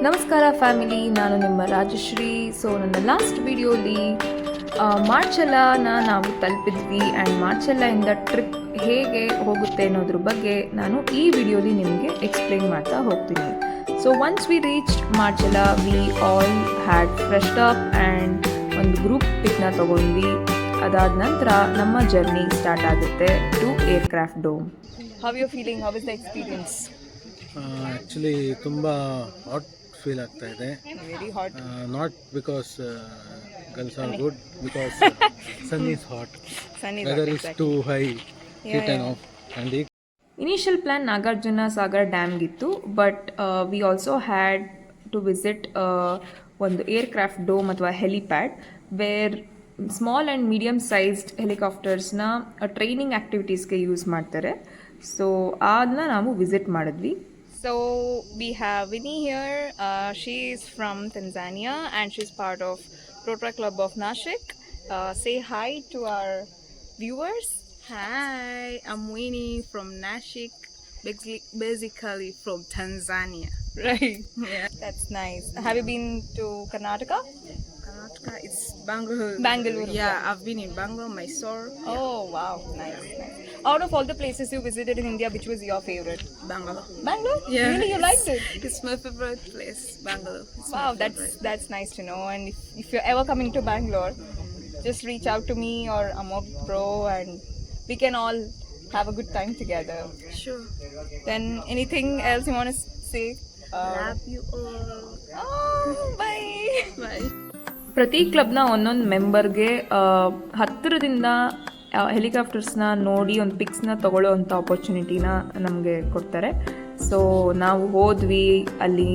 ನಮಸ್ಕಾರ ಫ್ಯಾಮಿಲಿ, ನಾನು ನಿಮ್ಮ ರಾಜಶ್ರೀ. ಸೊ ನನ್ನ ಲಾಸ್ಟ್ ವಿಡಿಯೋಲಿ ಮಾರ್ಚೆಲ್ಲಾನ ನಾವು ತಲುಪಿದ್ವಿ ಆ್ಯಂಡ್ ಮಾರ್ಚೆಲ್ಲಾಯಿಂದ ಟ್ರಿಪ್ ಹೇಗೆ ಹೋಗುತ್ತೆ ಅನ್ನೋದ್ರ ಬಗ್ಗೆ ನಾನು ಈ ವಿಡಿಯೋಲಿ ನಿಮಗೆ ಎಕ್ಸ್ಪ್ಲೇನ್ ಮಾಡ್ತಾ ಹೋಗ್ತೀನಿ. ಸೊ ಒನ್ಸ್ ವಿ ರೀಚ್ಡ್ ಮಾರ್ಚೆಲ್ಲಾ, we all had freshed up and ಒಂದು ಗ್ರೂಪ್ ಪಿಕ್ನ ತೊಗೊಂಡ್ವಿ. ಅದಾದ ನಂತರ ನಮ್ಮ ಜರ್ನಿ ಸ್ಟಾರ್ಟ್ ಆಗುತ್ತೆ to aircraft dome. How you feeling? How is the experience? Actually ತುಂಬ ಹಾಟ್ ಫೀಲ್ ಆಗ್ತಾ ಇದೆ. Very hot. Not because girls are good, because sun is hot, weather is too high, heat and off. And initial plan Nagarjuna Sagar ಡ್ಯಾಮ್ಗಿತ್ತು, but we also had to visit ಒಂದು aircraft dome ಅಥವಾ helipad, where small and medium sized ಹೆಲಿಕಾಪ್ಟರ್ಸ್ನ training ಆ್ಯಕ್ಟಿವಿಟೀಸ್ಗೆ use ಮಾಡ್ತಾರೆ. So ಅದನ್ನ ನಾವು visit ಮಾಡಿದ್ವಿ. So we have Winnie here. She is from Tanzania and she's part of Rotary Club of Nashik. Say hi to our viewers. Hi, I'm Winnie from Nashik, basically from Tanzania. Right. Yeah. That's nice. Have you been to Karnataka? Karnataka, it's Bangalore. Bangalore. Yeah, I've been in Bangalore, Mysore. Oh, wow. Nice. Out of all the places you visited in India, which was your favorite? Bangalore. Bangalore? Yeah. Really? You liked it? It's my favorite place, Bangalore. It's Wow, my favorite. that's nice to know. And if you're ever coming to Bangalore, just reach out to me or Amok Bro and we can all have a good time together. Sure. Then anything else you want to say? Love you all. Oh, bye. Bye. ಪ್ರತಿ ಕ್ಲಬ್ನ ಒಂದೊಂದು ಮೆಂಬರ್ಗೆ ಹತ್ತಿರದಿಂದ ಹೆಲಿಕಾಪ್ಟರ್ಸ್ನ ನೋಡಿ ಒಂದು ಪಿಕ್ಸ್ನ ತೊಗೊಳ್ಳೋ ಅಂಥ ಆಪರ್ಚುನಿಟಿನ ನಮಗೆ ಕೊಡ್ತಾರೆ. ಸೊ ನಾವು ಹೋದ್ವಿ, ಅಲ್ಲಿ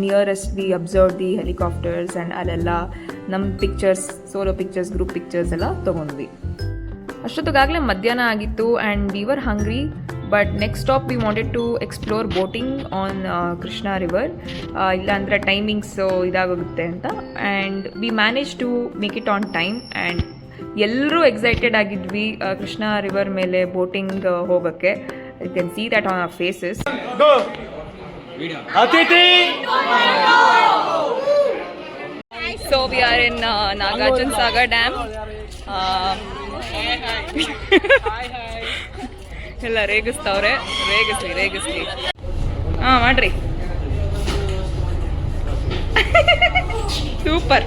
nearest we observe the helicopters and ಅಲ್ಲೆಲ್ಲ ನಮ್ಮ pictures, solo pictures, group pictures ಎಲ್ಲ ತೊಗೊಂಡ್ವಿ. ಅಷ್ಟೊತ್ತಿಗಾಗಲೇ ಮಧ್ಯಾಹ್ನ ಆಗಿತ್ತು and we were hungry. But next stop we wanted to explore boating on Krishna river. ಇಲ್ಲಾಂದರೆ ಟೈಮಿಂಗ್ಸ್ ಇದಾಗುತ್ತೆ ಅಂತ. And we manage to make it on time and ಎಲ್ಲರೂ ಎಕ್ಸೈಟೆಡ್ ಆಗಿದ್ವಿ ಕೃಷ್ಣ ರಿವರ್ ಮೇಲೆ ಬೋಟಿಂಗ್ ಹೋಗೋಕ್ಕೆ. You can see that on our faces. So we are in Nagarjuna Sagar dam. ಎಲ್ಲ ರೇಗಿಸ್ತವ್ರೆ, ರೇಗಿಸ್ಲಿ. ಹಾಂ ಮಾಡ್ರಿ. ಸೂಪರ್.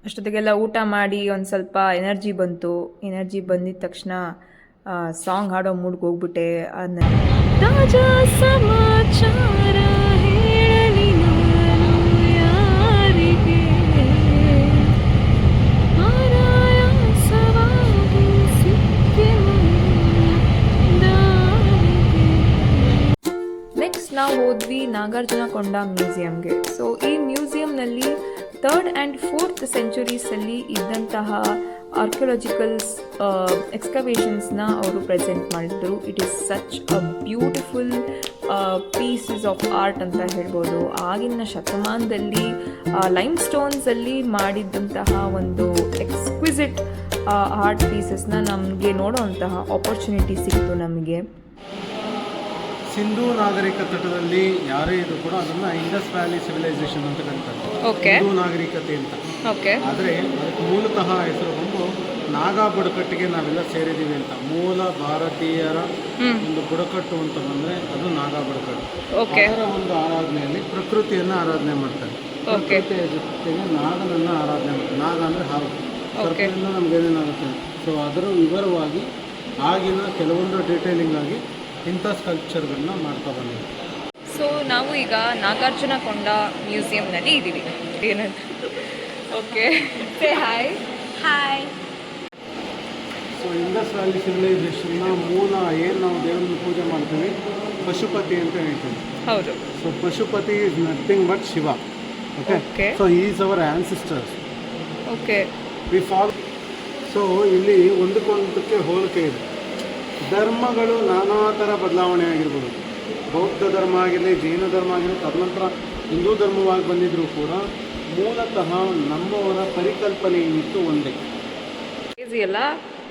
ಅಷ್ಟೊತ್ತಿಗೆಲ್ಲ ಊಟ ಮಾಡಿ ಒಂದು ಸ್ವಲ್ಪ ಎನರ್ಜಿ ಬಂತು. ಎನರ್ಜಿ ಬಂದಿದ ತಕ್ಷಣ ಸಾಂಗ್ ಹಾಡೋ ಮೂಡ್ಗೆ ಹೋಗ್ಬಿಟ್ಟೆ. ತಾಜಾ ಸಮಾಚಾರ ಹೇಳಲಿ ನಾನು ಯಾರಿಗೆ, ಆರಾಯಾಸವಾಗಿ ಸಿಕ್ಕಿ ದಾರಿಗೆ. ನೆಕ್ಸ್ಟ್ ನಾವು ಹೋದ್ವಿ ನಾಗಾರ್ಜುನಕೊಂಡ ಮ್ಯೂಸಿಯಂಗೆ. ಸೊ ಈ ಮ್ಯೂಸಿಯಂನಲ್ಲಿ 3rd and 4th ಸೆಂಚುರೀಸಲ್ಲಿ ಇದ್ದಂತಹ ಆರ್ಕಿಯಾಲಜಿಕಲ್ಸ್ ಎಕ್ಸ್ಕವೇಷನ್ಸ್ನ ಅವರು ಪ್ರೆಸೆಂಟ್ ಮಾಡಿದ್ರು. It is such a beautiful pieces of art ಅಂತ ಹೇಳ್ಬೋದು. ಆಗಿನ ಶತಮಾನದಲ್ಲಿ ಲೈಮ್ ಸ್ಟೋನ್ಸಲ್ಲಿ ಮಾಡಿದ್ದಂತಹ ಒಂದು ಎಕ್ಸ್ಕ್ವಿಸಿಟ್ ಆರ್ಟ್ ಪೀಸಸ್ನ ನಮಗೆ ನೋಡೋವಂತಹ ಆಪರ್ಚುನಿಟಿ ಸಿಕ್ತು ನಮಗೆ. ಸಿಂಧೂ ನಾಗರಿಕ ತಟದಲ್ಲಿ ಯಾರೇ ಇದ್ರು ಕೂಡ ಅದನ್ನು ಇಂಡಸ್ ವ್ಯಾಲಿ ಸಿವಿಲೈಸೇಷನ್ ಅಂತ ಕರೀತಾರೆ. ಓಕೆ. ಸಿಂಧೂ ನಾಗರಿಕತೆ ಅಂತ. ಓಕೆ. ಆದರೆ ಅದಕ್ಕೆ ಮೂಲತಃ ಹೆಸರು ಬಂದು ನಾಗಾ ಬುಡಕಟ್ಟಿಗೆ ನಾವೆಲ್ಲ ಸೇರಿದ್ದೀವಿ ಅಂತ. ಮೂಲ ಭಾರತೀಯರ ಒಂದು ಬುಡಕಟ್ಟು ಅಂತ ಬಂದರೆ ಅದು ನಾಗಾ ಬುಡಕಟ್ಟು. ಓಕೆ. ಅದರ ಒಂದು ಆರಾಧನೆಯಲ್ಲಿ ಪ್ರಕೃತಿಯನ್ನು ಆರಾಧನೆ ಮಾಡ್ತಾರೆ. ಪ್ರಕೃತಿಯ ಜೊತೆಗೆ ನಾಗನನ್ನು ಆರಾಧನೆ ಮಾಡ್ತಾರೆ. ನಾಗ ಅಂದರೆ ಹಾವು, ಸರ್ಪದಿಂದ ನಮಗೇನೇನಾಗುತ್ತೆ. ಸೊ ಅದರ ವಿವರವಾಗಿ ಆಗಿನ ಕೆಲವೊಂದು ಡೀಟೇಲಿಂಗ್ ಆಗಿ ಇಂಥ ಸ್ಕಲ್ಪ್ಚರ್ಗಳನ್ನ ಮಾಡ್ತಾ ಬಂದಿದೆ. ಸೊ ನಾವು ಈಗ ನಾಗಾರ್ಜುನಕೊಂಡ ಮ್ಯೂಸಿಯಂನಲ್ಲಿ ಇದ್ದೀವಿ. ಏನಂತ? Okay, say hi. Hi. So Indus valley ಸಿವಿಲೈಸೇಷನ್ನ ಮೂಲ ಏನು ನಾವು ದೇವರನ್ನ ಪೂಜೆ ಮಾಡ್ತೀವಿ, ಪಶುಪತಿ ಅಂತ ಹೇಳ್ತೀವಿ. ಹೌದು. So Pashupati is nothing but Shiva. Okay. So is our ancestors. Okay. We follow. So ಇಲ್ಲಿ ಒಂದಕ್ಕೊಂದಕ್ಕೆ ಹೋಲಿಕೆ ಇದೆ. ಧರ್ಮಗಳು ನಾನಾ ಥರ ಬದಲಾವಣೆ ಆಗಿರ್ಬೋದು. ಬೌದ್ಧ ಧರ್ಮ ಆಗಿರಲಿ, ಜೈನ ಧರ್ಮ ಆಗಿರಲಿ, ತದನಂತರ ಹಿಂದೂ ಧರ್ಮವಾಗಿ ಬಂದಿದ್ದರೂ ಕೂಡ ಮೂಲತಃ ನಮ್ಮವರ ಪರಿಕಲ್ಪನೆ ಏನಿತ್ತು ಒಂದೇ. ಅಲ್ಲ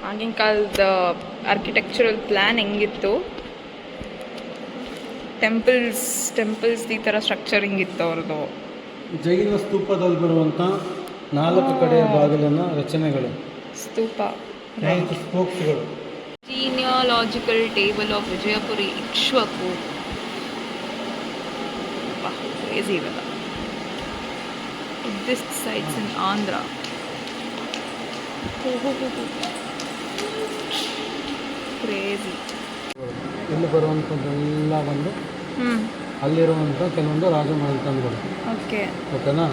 ಆಗಿನ ಕಾಲದ ಆರ್ಕಿಟೆಕ್ಚರಲ್ ಪ್ಲ್ಯಾನ್ ಹೆಂಗಿತ್ತು, ಟೆಂಪಲ್ಸ್ ಈ ಥರ ಸ್ಟ್ರಕ್ಚರ್ ಹಿಂಗಿತ್ತು ಅವ್ರದ್ದು. ಜೈನ ಸ್ತೂಪದಲ್ಲಿ ಬರುವಂಥ 4 ಕಡೆಯ ಬಾಗಿಲಿನ ರಚನೆಗಳು, ಸ್ತೂಪ. ಮತ್ತು ಸ್ಪೋಕ್ಸ್ಗಳು. Genealogical table of Vijayapura Ikshvaku. Crazy ಇವೆಲ್ಲ. Buddhist sites in Andhra. Crazy. ಇಲ್ಲಿ ಬರುವಂಥದ್ದೆಲ್ಲ ಬಂದು ಅಲ್ಲಿರುವಂಥ ಕೆಲವೊಂದು ರಾಜ ಮನೆತನಗಳು. ಓಕೆನಾ?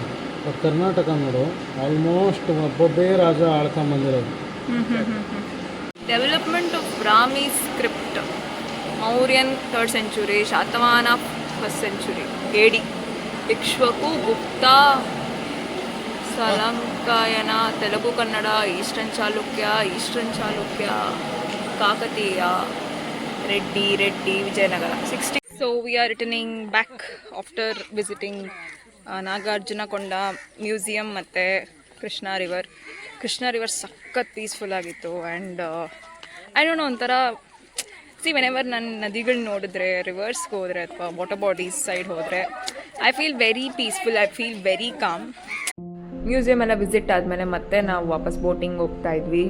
ಕರ್ನಾಟಕ ನೋಡು, ಆಲ್ಮೋಸ್ಟ್ ಒಬ್ಬೊಬ್ಬೇ ರಾಜ ಆಳ್ಕೊಂಬಂದಿರೋದು. Development of Brahmi script, Mauryan 3rd century, Satavahana 1st century AD, Ikshvaku, Gupta, Salankayana, Telugu Kannada, eastern Chalukya, Kakatiya, Reddy, Vijayanagara. 60. So we are returning back after visiting Nagarjunakonda museum ಮತ್ತು ಕೃಷ್ಣ ರಿವರ್ ಸಖತ್ ಪೀಸ್ಫುಲ್ ಆಗಿತ್ತು. ಆ್ಯಂಡ್ ಐ ಡೋಂಟ್ ನೋ, ಒಂಥರ ವೆನೆವರ್ ನಾನು ನದಿಗಳು ನೋಡಿದ್ರೆ, ರಿವರ್ಸ್ಗೆ ಹೋದರೆ ಅಥವಾ ವಾಟರ್ ಬಾಡೀಸ್ ಸೈಡ್ ಹೋದರೆ, I feel very peaceful, I feel very calm. Museum ಎಲ್ಲ ವಿಸಿಟ್ ಆದಮೇಲೆ ಮತ್ತೆ ನಾವು ವಾಪಸ್ ಬೋಟಿಂಗ್ ಹೋಗ್ತಾ ಇದ್ವಿ.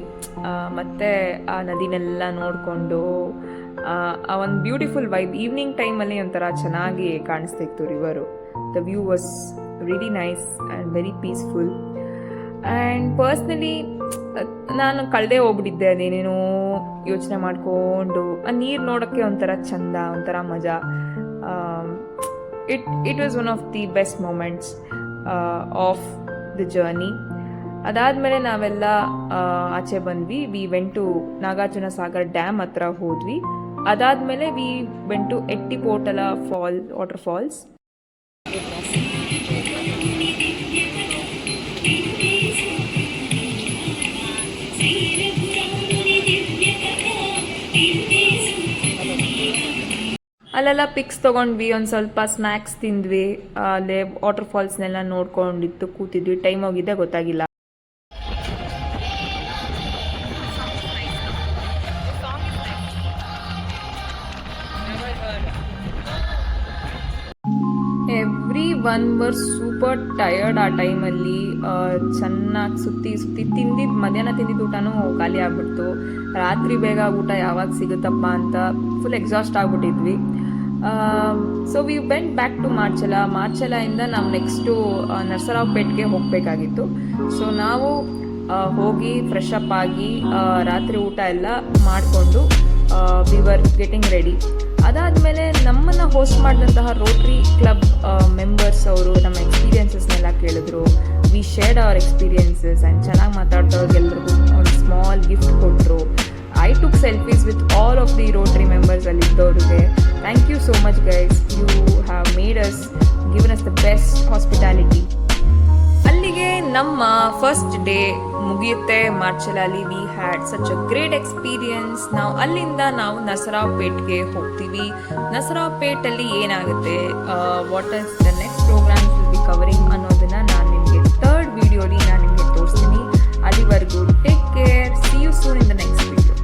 ಮತ್ತು ಆ ನದಿನೆಲ್ಲ ನೋಡಿಕೊಂಡು ಆ ಒಂದು ಬ್ಯೂಟಿಫುಲ್ ವೈಬ್. ಈವ್ನಿಂಗ್ ಟೈಮಲ್ಲಿ ಒಂಥರ ಚೆನ್ನಾಗಿ ಕಾಣಿಸ್ತಿತ್ತು river. The view was really nice and very peaceful. And personally ನಾನು ಕಳೆದೇ ಹೋಗ್ಬಿಟ್ಟಿದ್ದೆ, ಅದೇನೇನೋ ಯೋಚನೆ ಮಾಡಿಕೊಂಡು. ಆ ನೀರು ನೋಡೋಕ್ಕೆ ಒಂಥರ ಚಂದ, ಒಂಥರ ಮಜಾ. It was one of the best moments of the journey. ಅದಾದಮೇಲೆ ನಾವೆಲ್ಲ ಆಚೆ ಬಂದ್ವಿ. We went to Nagarjuna Sagar dam ಹತ್ರ ಹೋದ್ವಿ. ಅದಾದಮೇಲೆ we went to Ettipotala waterfalls. ಅಲ್ಲೆಲ್ಲ ಪಿಕ್ಸ್ ತೊಗೊಂಡ್ವಿ, ಒಂದು ಸ್ವಲ್ಪ ಸ್ನ್ಯಾಕ್ಸ್ ತಿಂದ್ವಿ, ಅಲ್ಲೇ ವಾಟರ್ ಫಾಲ್ಸ್ನೆಲ್ಲ ನೋಡ್ಕೊಂಡಿತ್ತು ಕೂತಿದ್ವಿ. ಟೈಮ್ ಹೋಗಿದ್ದೆ ಗೊತ್ತಾಗಿಲ್ಲ. Every one var super tired ಆ ಟೈಮಲ್ಲಿ. ಚೆನ್ನಾಗಿ ಸುತ್ತಿ ಮಧ್ಯಾಹ್ನ ತಿಂದಿದ್ದು ಊಟನೂ ಖಾಲಿ ಆಗ್ಬಿಡ್ತು. ರಾತ್ರಿ ಬೇಗ ಊಟ ಯಾವಾಗ ಸಿಗುತ್ತಪ್ಪ ಅಂತ ಫುಲ್ ಎಕ್ಸಾಸ್ಟ್ ಆಗ್ಬಿಟ್ಟಿದ್ವಿ. So we went back to ಮಾರ್ಚೆಲಾಯಿಂದ ನಾವು ನೆಕ್ಸ್ಟು ನರಸರಾವ್ಪೇಟ್ಗೆ ಹೋಗಬೇಕಾಗಿತ್ತು. ಸೊ ನಾವು ಹೋಗಿ ಫ್ರೆಶ್ ಅಪ್ ಆಗಿ ರಾತ್ರಿ ಊಟ ಎಲ್ಲ ಮಾಡಿಕೊಂಡು ವಿ ವರ್ ಗೆಟಿಂಗ್ ರೆಡಿ. ಅದಾದಮೇಲೆ ನಮ್ಮನ್ನು ಹೋಸ್ಟ್ ಮಾಡಿದಂತಹ ರೋಟ್ರಿ ಕ್ಲಬ್ ಮೆಂಬರ್ಸ್ ಅವರು ನಮ್ಮ ಎಕ್ಸ್ಪೀರಿಯನ್ಸಸ್ನೆಲ್ಲ ಕೇಳಿದ್ರು. We shared our experiences and ಚೆನ್ನಾಗಿ ಮಾತಾಡ್ದವ್ರಿಗೆಲ್ರಿಗೂ ಒಂದು ಸ್ಮಾಲ್ ಗಿಫ್ಟ್ ಕೊಟ್ಟರು. I took selfies with all of the Rotary members ಅಲ್ಲಿದ್ದವ್ರಿಗೆ. Thank you so much guys, you have made us, given us the best hospitality. ಅಲ್ಲಿಗೆ ನಮ್ಮ ಫಸ್ಟ್ ಡೇ ಮುಗಿಯುತ್ತೆ ಮಾರ್ಚೆಲಲ್ಲಿ. We had such a great experience. ಅಲ್ಲಿಂದ ನಾವು ನರಸರಾವ್ಪೇಟ್ಗೆ ಹೋಗ್ತೀವಿ. ನರಸರಾವ್ಪೇಟಲ್ಲಿ ಏನಾಗುತ್ತೆ, what is the next programs will be covering ಅನ್ನೋದನ್ನು ನಾನು ನಿಮಗೆ 3rd ವಿಡಿಯೋಲಿ ನಾನು ನಿಮಗೆ ತೋರಿಸ್ತೀನಿ. ಅಲ್ಲಿವರೆಗೂ take care, see you soon in the next video.